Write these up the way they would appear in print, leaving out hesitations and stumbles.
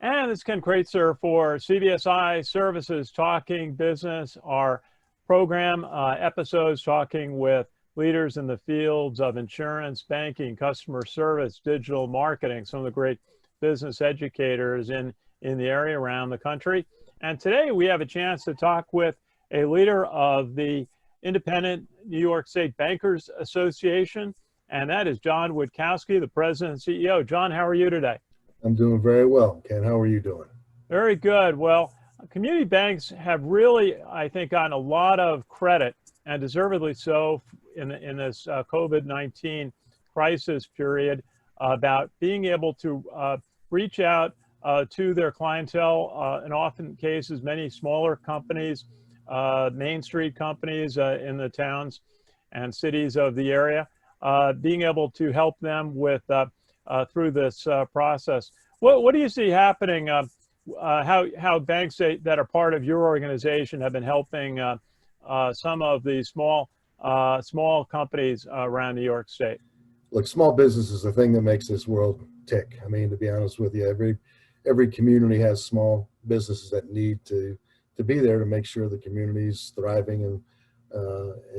And this is Ken Kreitzer for CBSI Services Talking Business, our program episodes talking with leaders in the fields of insurance, banking, customer service, digital marketing, some of the great business educators in the area around the country. And today we have a chance to talk with a leader of the Independent New York State Bankers Association, and that is John Witkowski, the president and CEO. John, how are you today? I'm doing very well, Ken. How are you doing? Very good. Well, community banks have really, I think, gotten a lot of credit, and deservedly so, in this COVID-19 crisis period, about being able to reach out to their clientele, in often cases, many smaller companies, Main Street companies in the towns and cities of the area, being able to help them with through this process. What do you see happening? How banks that are part of your organization have been helping some of the small companies around New York State? Look, small business is the thing that makes this world tick. I mean, to be honest with you, every community has small businesses that need to be there to make sure the community's thriving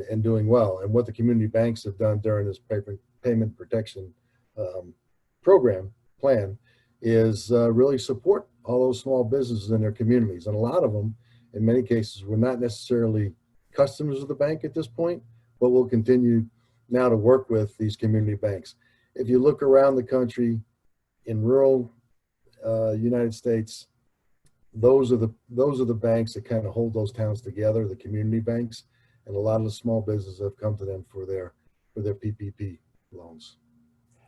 and doing well. And what the community banks have done during this payment protection plan is really support all those small businesses in their communities. And a lot of them, in many cases, were not necessarily customers of the bank at this point, but will continue now to work with these community banks. If you look around the country, in rural United States, those are the banks that kind of hold those towns together, the community banks, and a lot of the small businesses have come to them for their PPP loans.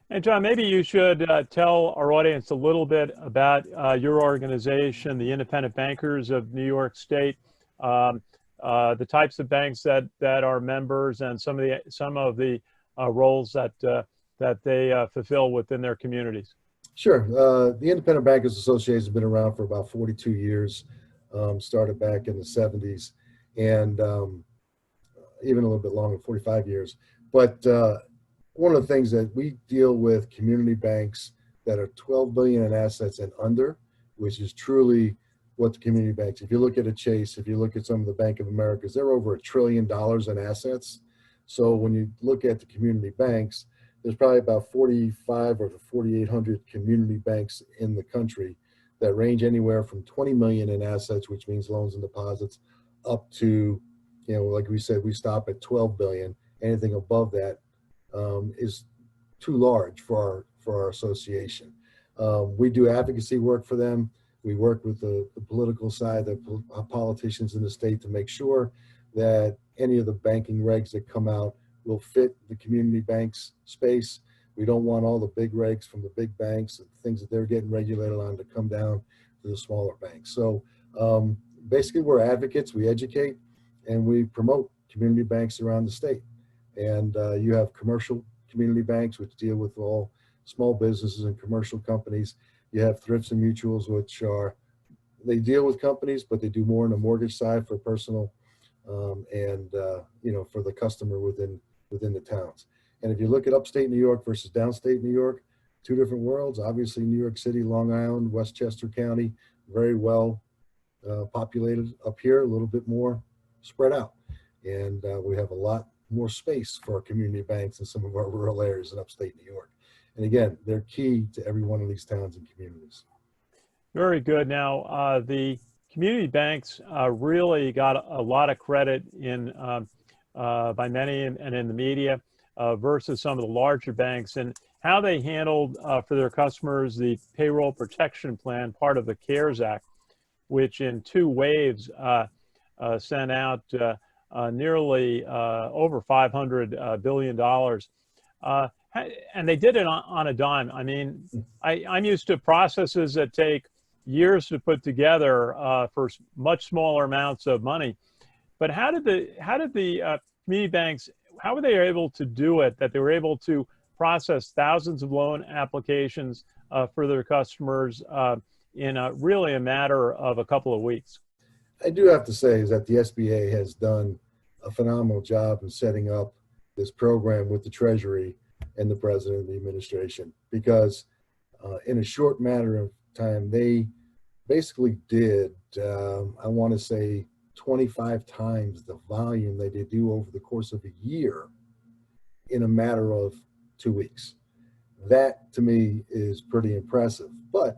And John, maybe you should tell our audience a little bit about your organization, the Independent Bankers of New York State, the types of banks that are members, and some of the roles that they fulfill within their communities. Sure. The Independent Bankers Association has been around for about 42 years, started back in the 70s, and even a little bit longer, 45 years. But one of the things that we deal with community banks that are 12 billion in assets and under, which is truly what the community banks, if you look at a Chase, if you look at some of the Bank of Americas, they're over $1 trillion in assets. So when you look at the community banks, there's probably about 45 or 4,800 community banks in the country that range anywhere from 20 million in assets, which means loans and deposits, up to, like we said, we stop at 12 billion. Anything above that is too large for our association. We do advocacy work for them. We work with the political side, the politicians in the state, to make sure that any of the banking regs that come out will fit the community banks space. We don't want all the big regs from the big banks and things that they're getting regulated on to come down to the smaller banks. So basically, we're advocates, we educate, and we promote community banks around the state. And you have commercial community banks, which deal with all small businesses and commercial companies. You have thrifts and mutuals, which they deal with companies, but they do more on the mortgage side for personal and for the customer within the towns. And if you look at upstate New York versus downstate New York, two different worlds. Obviously, New York City, Long Island, Westchester County, very well populated. Up here, a little bit more spread out. And we have a lot more space for our community banks in some of our rural areas in upstate New York. And again, they're key to every one of these towns and communities. Very good. Now, the community banks really got a lot of credit by many and in the media versus some of the larger banks, and how they handled for their customers the payroll protection plan, part of the CARES Act, which in 2 waves sent out nearly over $500 billion. And they did it on a dime. I mean, I'm used to processes that take years to put together for much smaller amounts of money. But how did the community banks, how were they able to do it, that they were able to process thousands of loan applications for their customers in really a matter of a couple of weeks? I do have to say is that the SBA has done a phenomenal job in setting up this program with the Treasury and the President and the administration, because in a short matter of time, they basically did, I want to say 25 times the volume they did do over the course of a year in a matter of 2 weeks. That to me is pretty impressive. But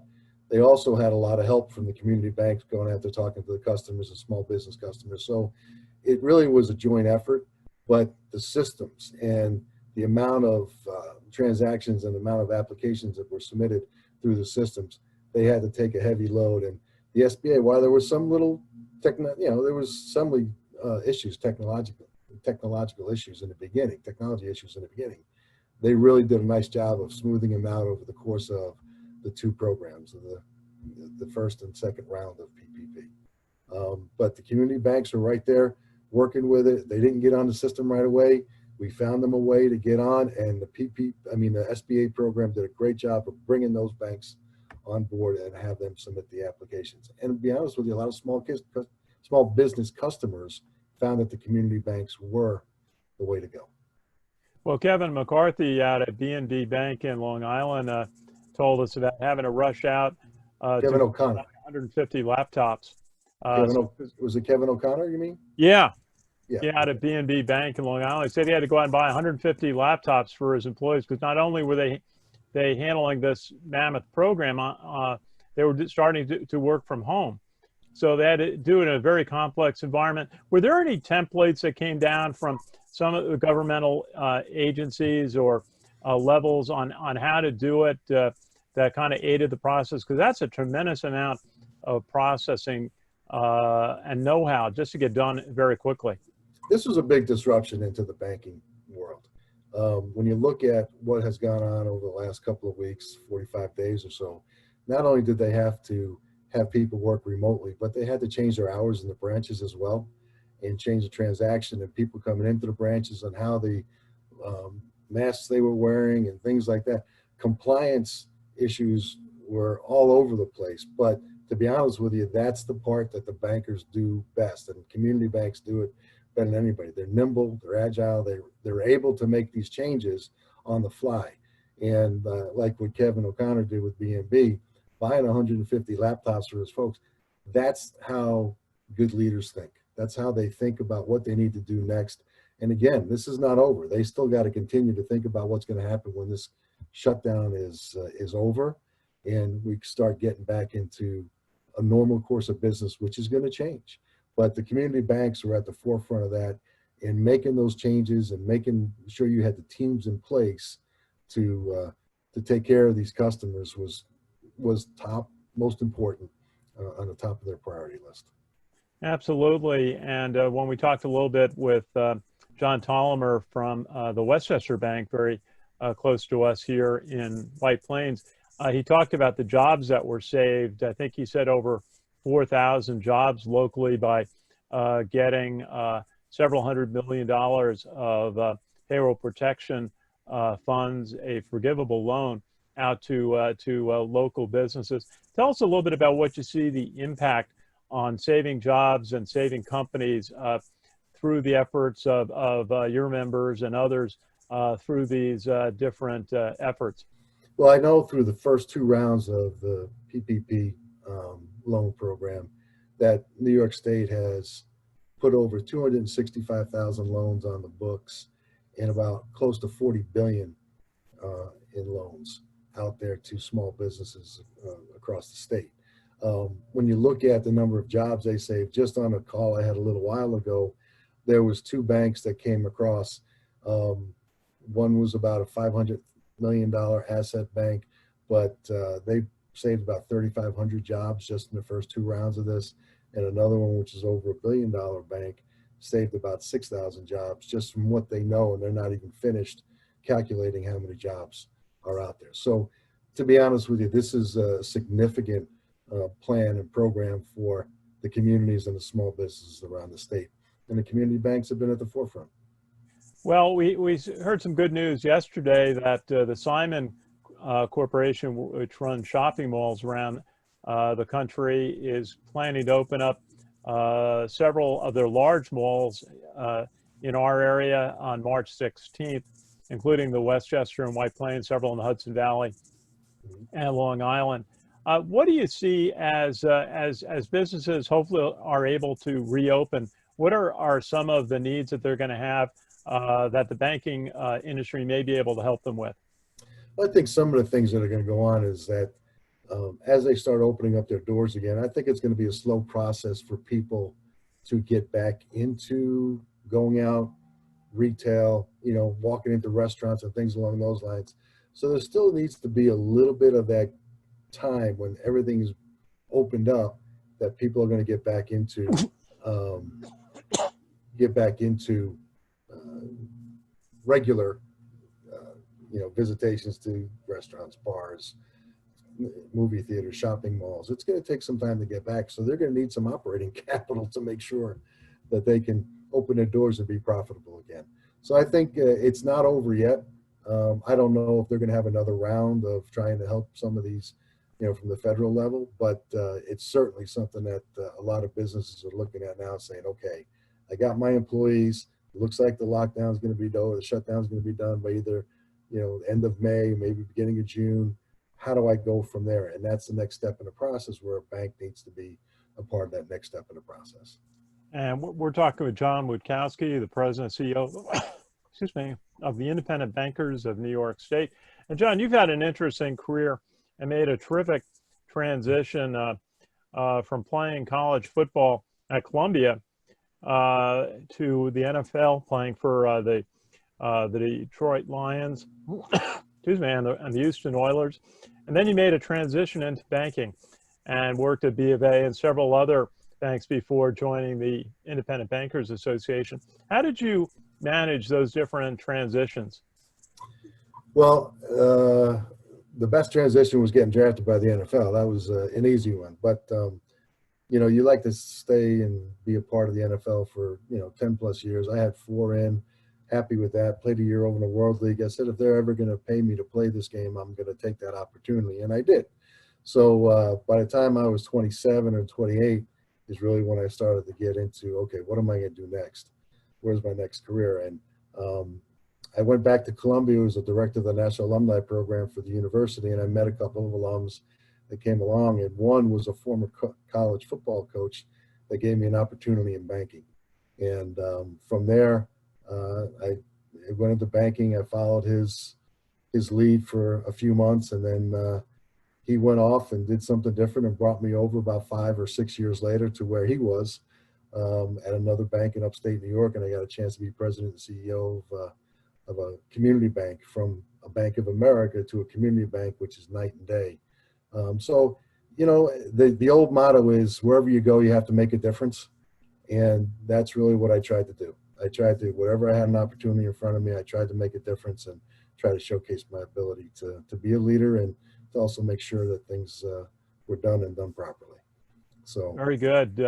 they also had a lot of help from the community banks going out there talking to the customers and small business customers. So it really was a joint effort, but the systems and the amount of transactions and the amount of applications that were submitted through the systems, they had to take a heavy load. And the SBA, while there was some little there was some issues, technological issues in the beginning, technology issues in the beginning, they really did a nice job of smoothing them out over the course of the two programs, the first and second round of PPP. But the community banks are right there working with it. They didn't get on the system right away. We found them a way to get on, and the SBA program did a great job of bringing those banks on board and have them submit the applications. And to be honest with you, a lot of small business customers found that the community banks were the way to go. Well, Kevin McCarthy out at B&B Bank in Long Island told us about having to rush out Kevin to O'Connor. 150 laptops. Was it Kevin O'Connor, you mean? Yeah, Yeah. out at B&B Bank in Long Island. He said he had to go out and buy 150 laptops for his employees because not only were they handling this mammoth program, they were starting to work from home. So they had to do it in a very complex environment. Were there any templates that came down from some of the governmental agencies or levels on how to do it that kind of aided the process? Because that's a tremendous amount of processing and know-how just to get done very quickly. This was a big disruption into the banking world. When you look at what has gone on over the last couple of weeks, 45 days or so, not only did they have to have people work remotely, but they had to change their hours in the branches as well and change the transaction and people coming into the branches and how the masks they were wearing and things like that. Compliance issues were all over the place. But to be honest with you, that's the part that the bankers do best, and community banks do it better than anybody. They're nimble, they're agile, they're able to make these changes on the fly. And like what Kevin O'Connor did with B&B, buying 150 laptops for his folks, that's how good leaders think. That's how they think about what they need to do next. And again, this is not over. They still got to continue to think about what's going to happen when this shutdown is over and we start getting back into a normal course of business, which is going to change. But the community banks were at the forefront of that in making those changes and making sure you had the teams in place to take care of these customers was top, most important on the top of their priority list. Absolutely. And when we talked a little bit with John Tolomer from the Westchester Bank, very close to us here in White Plains, he talked about the jobs that were saved. I think he said over 4,000 jobs locally by getting several $100 million of payroll protection funds, a forgivable loan out to local businesses. Tell us a little bit about what you see the impact on saving jobs and saving companies through the efforts of your members and others through these different efforts. Well, I know through the first two rounds of the PPP loan program that New York State has put over 265,000 loans on the books and about close to 40 billion in loans out there to small businesses across the state. When you look at the number of jobs they saved, just on a call I had a little while ago, there was two banks that came across. One was about a $500 million asset bank, but they saved about 3,500 jobs just in the first two rounds of this. And another one, which is over $1 billion bank, saved about 6,000 jobs just from what they know, and they're not even finished calculating how many jobs are out there. So to be honest with you, this is a significant plan and program for the communities and the small businesses around the state. And the community banks have been at the forefront. Well, we heard some good news yesterday that the Simon Corporation, which runs shopping malls around the country, is planning to open up several of their large malls in our area on March 16th, including the Westchester and White Plains, several in the Hudson Valley and Long Island. What do you see as businesses hopefully are able to reopen? What are some of the needs that they're going to have that the banking industry may be able to help them with? I think some of the things that are going to go on is that as they start opening up their doors again, I think it's going to be a slow process for people to get back into going out, retail, walking into restaurants and things along those lines. So there still needs to be a little bit of that time when everything is opened up that people are going to um, get back into regular, visitations to restaurants, bars, movie theaters, shopping malls. It's going to take some time to get back. So they're going to need some operating capital to make sure that they can open their doors and be profitable again. So I think it's not over yet. I don't know if they're going to have another round of trying to help some of these, from the federal level, but it's certainly something that a lot of businesses are looking at now, saying, okay, I got my employees. It looks like the lockdown is going to be done, or the shutdown is going to be done by either, end of May, maybe beginning of June. How do I go from there? And that's the next step in the process, where a bank needs to be a part of that next step in the process. And we're talking with John Witkowski, the president and CEO, excuse me, of the Independent Bankers of New York State. And John, you've had an interesting career and made a terrific transition from playing college football at Columbia to the NFL, playing for the Detroit Lions, excuse me, and the Houston Oilers. And then you made a transition into banking and worked at B of A and several other banks before joining the Independent Bankers Association. How did you manage those different transitions? Well, the best transition was getting drafted by the NFL. That was an easy one. But, you like to stay and be a part of the NFL for, 10 plus years. I had 4 in, happy with that, played a year over in the World League. I said, if they're ever going to pay me to play this game, I'm going to take that opportunity. And I did. So by the time I was 27 or 28 is really when I started to get into, okay, what am I going to do next? Where's my next career? And I went back to Columbia. I was a director of the National Alumni Program for the university, and I met a couple of alums that came along, and one was a former college football coach that gave me an opportunity in banking. And from there, I went into banking. I followed his lead for a few months, and then he went off and did something different and brought me over about 5 or 6 years later to where he was at another bank in upstate New York, and I got a chance to be president and CEO of a community bank, from a Bank of America to a community bank, which is night and day. So, the old motto is, wherever you go, you have to make a difference. And that's really what I tried to do. I tried to, wherever I had an opportunity in front of me, I tried to make a difference and try to showcase my ability to be a leader, and to also make sure that things were done and done properly. So Very good.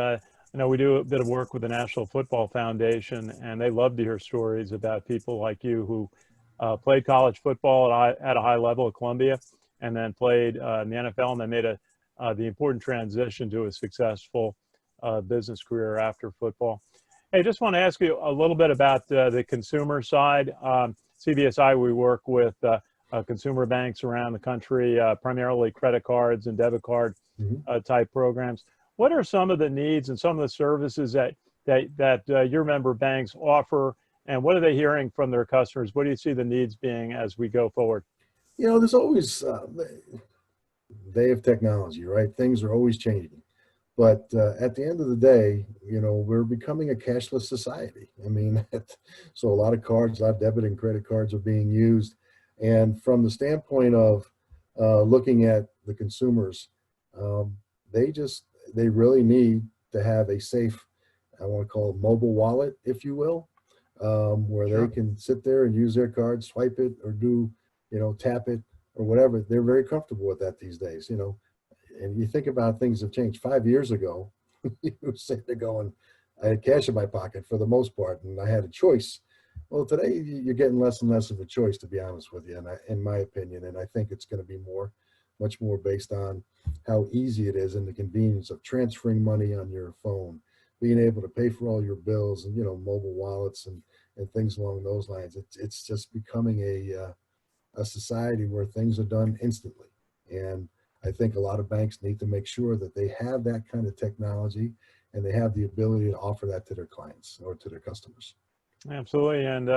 I know we do a bit of work with the National Football Foundation, and they love to hear stories about people like you who played college football at a high level at Columbia, and then played in the NFL, and then made the important transition to a successful business career after football. Hey, just want to ask you a little bit about the consumer side. CBSI, we work with consumer banks around the country, primarily credit cards and debit card type programs. What are some of the needs and some of the services that your member banks offer, and what are they hearing from their customers? What do you see the needs being as we go forward? there's always they have technology, right? Things are always changing. But at the end of the day, we're becoming a cashless society. I mean, so a lot of cards, a lot of debit and credit cards are being used. And from the standpoint of looking at the consumers, they really need to have a safe, I want to call it mobile wallet, if you will, where Sure. they can sit there and use their card, swipe it, or do, tap it or whatever. They're very comfortable with that these days, And you think about things have changed. 5 years ago, you were sitting there going, I had cash in my pocket for the most part, and I had a choice. Well, today you're getting less and less of a choice, to be honest with you, and in my opinion. And I think it's going to be much more based on how easy it is and the convenience of transferring money on your phone, being able to pay for all your bills, and mobile wallets and things along those lines. It's just becoming a society where things are done instantly. And I think a lot of banks need to make sure that they have that kind of technology and they have the ability to offer that to their clients or to their customers. Absolutely. And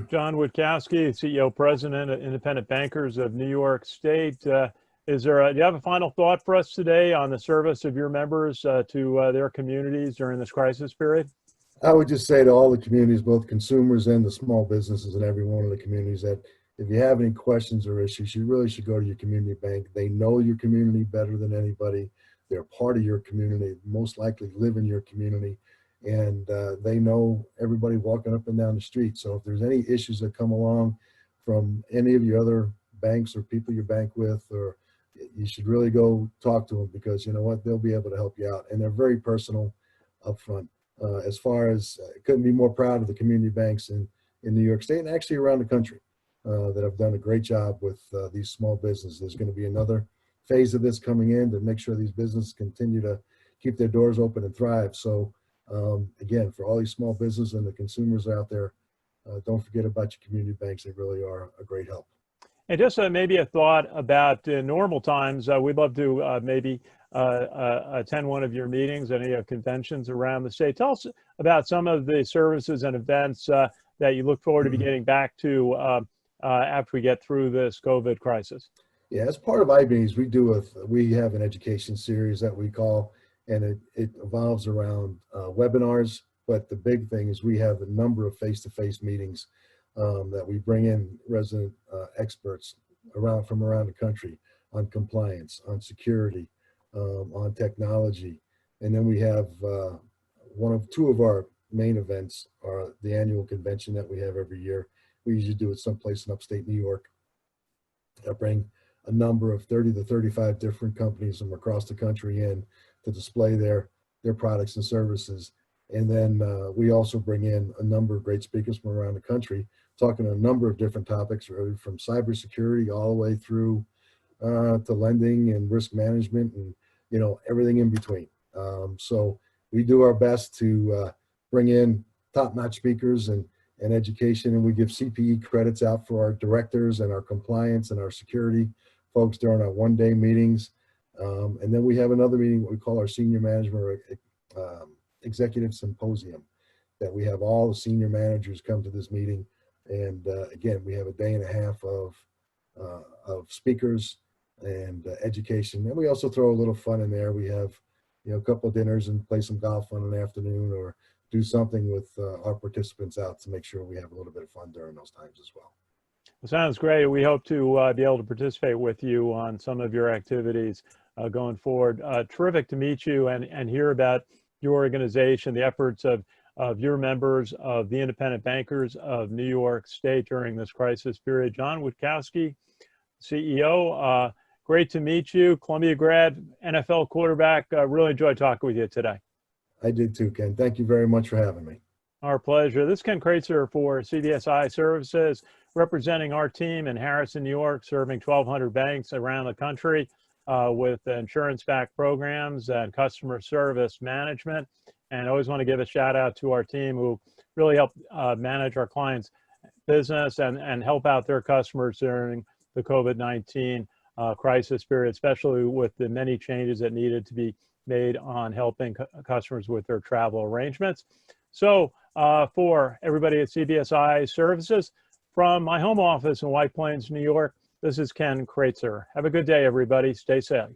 John Witkowski, CEO, President of Independent Bankers of New York State. Do you have a final thought for us today on the service of your members to their communities during this crisis period? I would just say to all the communities, both consumers and the small businesses in every one of the communities, that if you have any questions or issues, you really should go to your community bank. They know your community better than anybody. They're part of your community, most likely live in your community, and they know everybody walking up and down the street. So if there's any issues that come along from any of your other banks or people you bank with, or you should really go talk to them, because you know what, they'll be able to help you out. And they're very personal up front. As far as, couldn't be more proud of the community banks in New York State and actually around the country that have done a great job with these small businesses. There's going to be another phase of this coming in to make sure these businesses continue to keep their doors open and thrive. So again, for all these small businesses and the consumers out there, don't forget about your community banks. They really are a great help. And just maybe a thought about normal times. We'd love to maybe attend one of your meetings, any conventions around the state. Tell us about some of the services and events that you look forward to be getting back to after we get through this COVID crisis. Yeah, as part of IBs, we have an education series that we call, and it evolves around webinars. But the big thing is we have a number of face-to-face meetings that we bring in resident experts from around the country on compliance, on security, on technology. And then we have two of our main events are the annual convention that we have every year. We usually do it someplace in upstate New York. I bring a number of 30 to 35 different companies from across the country in to display their products and services. And then we also bring in a number of great speakers from around the country, talking on a number of different topics, really from cybersecurity all the way through to lending and risk management and, you know, everything in between. So we do our best to bring in top-notch speakers and education, and we give CPE credits out for our directors and our compliance and our security folks during our one-day meetings. And then we have another meeting, what we call our senior management executive symposium, that we have all the senior managers come to this meeting. And again, we have a day and a half of speakers and education. And we also throw a little fun in there. We have, you know, a couple of dinners and play some golf on an afternoon, or do something with our participants out to make sure we have a little bit of fun during those times as well. Sounds great. We hope to be able to participate with you on some of your activities going forward. Terrific to meet you and hear about your organization, the efforts of your members of the Independent Bankers of New York State during this crisis period. John Witkowski, CEO, great to meet you. Columbia grad, NFL quarterback. Really enjoyed talking with you today. I did too, Ken. Thank you very much for having me. Our pleasure. This is Ken Kreitzer for CBSI Services, representing our team in Harrison, New York, serving 1,200 banks around the country with insurance-backed programs and customer service management. And I always want to give a shout out to our team who really help manage our clients' business and help out their customers during the COVID-19 crisis period, especially with the many changes that needed to be made on helping customers with their travel arrangements. So for everybody at CBSI Services, from my home office in White Plains, New York, this is Ken Kreitzer. Have a good day, everybody. Stay safe.